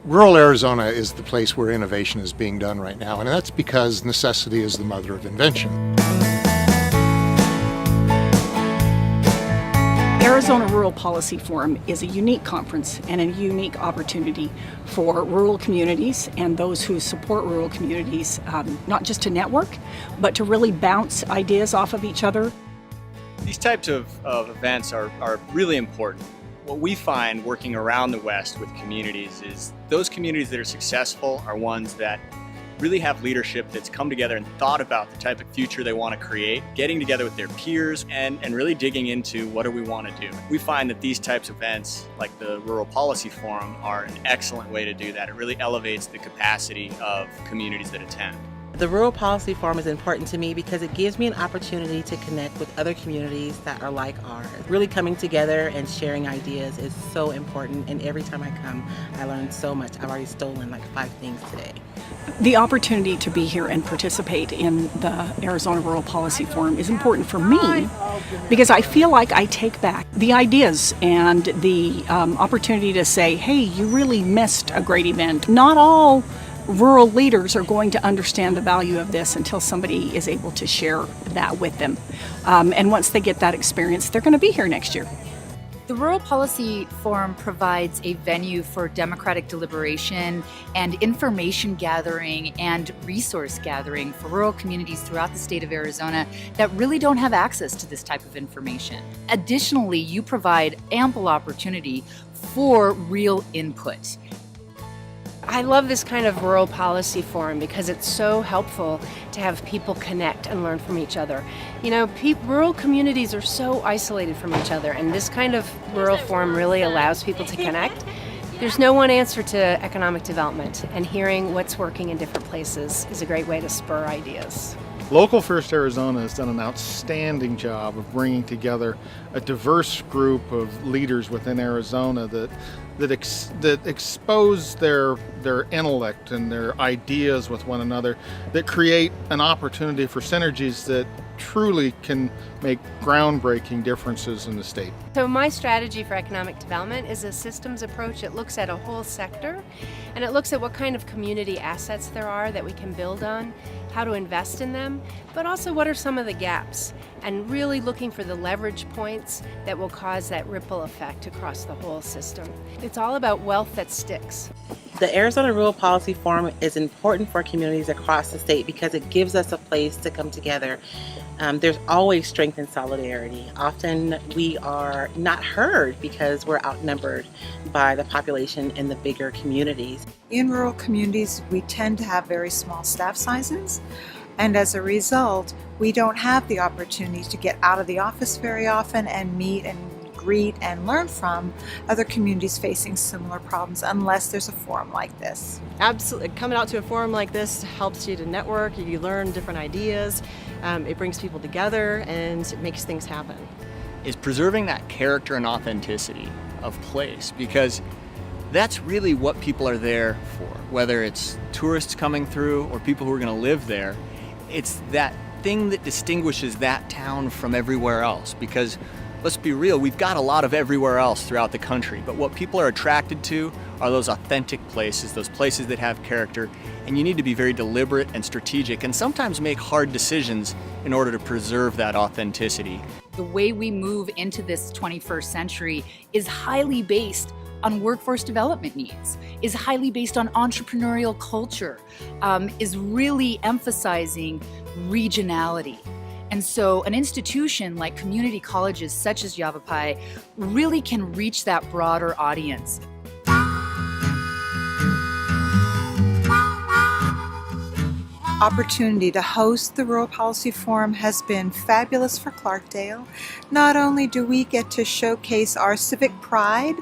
Rural Arizona is the place where innovation is being done right now, and that's because necessity is the mother of invention. Arizona Rural Policy Forum is a unique conference and a unique opportunity for rural communities and those who support rural communities, not just to network, but to really bounce ideas off of each other. These types of events are really important. What we find working around the West with communities is those communities that are successful are ones that really have leadership that's come together and thought about the type of future they want to create, getting together with their peers and really digging into what do we want to do. We find that these types of events, like the Rural Policy Forum, are an excellent way to do that. It really elevates the capacity of communities that attend. The Rural Policy Forum is important to me because it gives me an opportunity to connect with other communities that are like ours. Really coming together and sharing ideas is so important, and every time I come, I learn so much. I've already stolen like 5 things today. The opportunity to be here and participate in the Arizona Rural Policy Forum is important for me because I feel like I take back the ideas and the opportunity to say, hey, you really missed a great event. Not all rural leaders are going to understand the value of this until somebody is able to share that with them. And once they get that experience, they're going to be here next year. The Rural Policy Forum provides a venue for democratic deliberation and information gathering and resource gathering for rural communities throughout the state of Arizona that really don't have access to this type of information. Additionally, you provide ample opportunity for real input. I love this kind of rural policy forum because it's so helpful to have people connect and learn from each other. You know, rural communities are so isolated from each other, and this kind of rural forum really allows people to connect. There's no one answer to economic development, and hearing what's working in different places is a great way to spur ideas. Local First Arizona has done an outstanding job of bringing together a diverse group of leaders within Arizona that expose their intellect and their ideas with one another, that create an opportunity for synergies that truly can make groundbreaking differences in the state. So my strategy for economic development is a systems approach. It looks at a whole sector, and it looks at what kind of community assets there are that we can build on, how to invest in them, but also what are some of the gaps, and really looking for the leverage points that will cause that ripple effect across the whole system. It's all about wealth that sticks. The Arizona Rural Policy Forum is important for communities across the state because it gives us a place to come together. There's always strength in solidarity. Often we are not heard because we're outnumbered by the population in the bigger communities. In rural communities, we tend to have very small staff sizes, and as a result, we don't have the opportunity to get out of the office very often and meet and greet and learn from other communities facing similar problems unless there's a forum like this. Absolutely. Coming out to a forum like this helps you to network, you learn different ideas, it brings people together, and it makes things happen. Is preserving that character and authenticity of place, because that's really what people are there for, whether it's tourists coming through or people who are going to live there. It's that thing that distinguishes that town from everywhere else, because let's be real, we've got a lot of everywhere else throughout the country, but what people are attracted to are those authentic places, those places that have character, and you need to be very deliberate and strategic and sometimes make hard decisions in order to preserve that authenticity. The way we move into this 21st century is highly based on workforce development needs, is highly based on entrepreneurial culture, is really emphasizing regionality. And so an institution like community colleges such as Yavapai really can reach that broader audience. Opportunity to host the Rural Policy Forum has been fabulous for Clarkdale. Not only do we get to showcase our civic pride,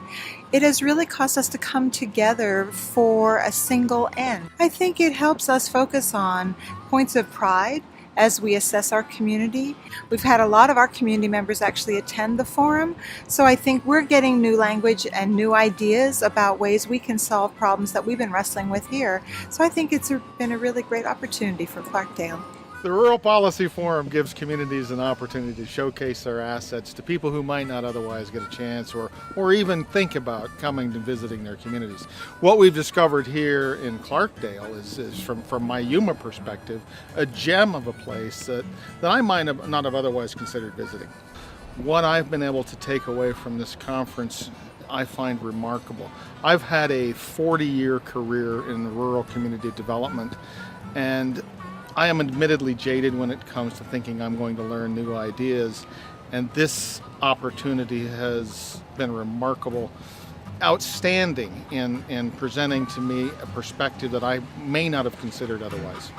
it has really caused us to come together for a single end. I think it helps us focus on points of pride as we assess our community. We've had a lot of our community members actually attend the forum, so I think we're getting new language and new ideas about ways we can solve problems that we've been wrestling with here. So I think it's been a really great opportunity for Clarkdale. The Rural Policy Forum gives communities an opportunity to showcase their assets to people who might not otherwise get a chance or or even think about coming and visiting their communities. What we've discovered here in Clarkdale is from my Yuma perspective, a gem of a place that I might not have otherwise considered visiting. What I've been able to take away from this conference I find remarkable. I've had a 40-year career in rural community development, and I am admittedly jaded when it comes to thinking I'm going to learn new ideas, and this opportunity has been remarkable, outstanding in presenting to me a perspective that I may not have considered otherwise.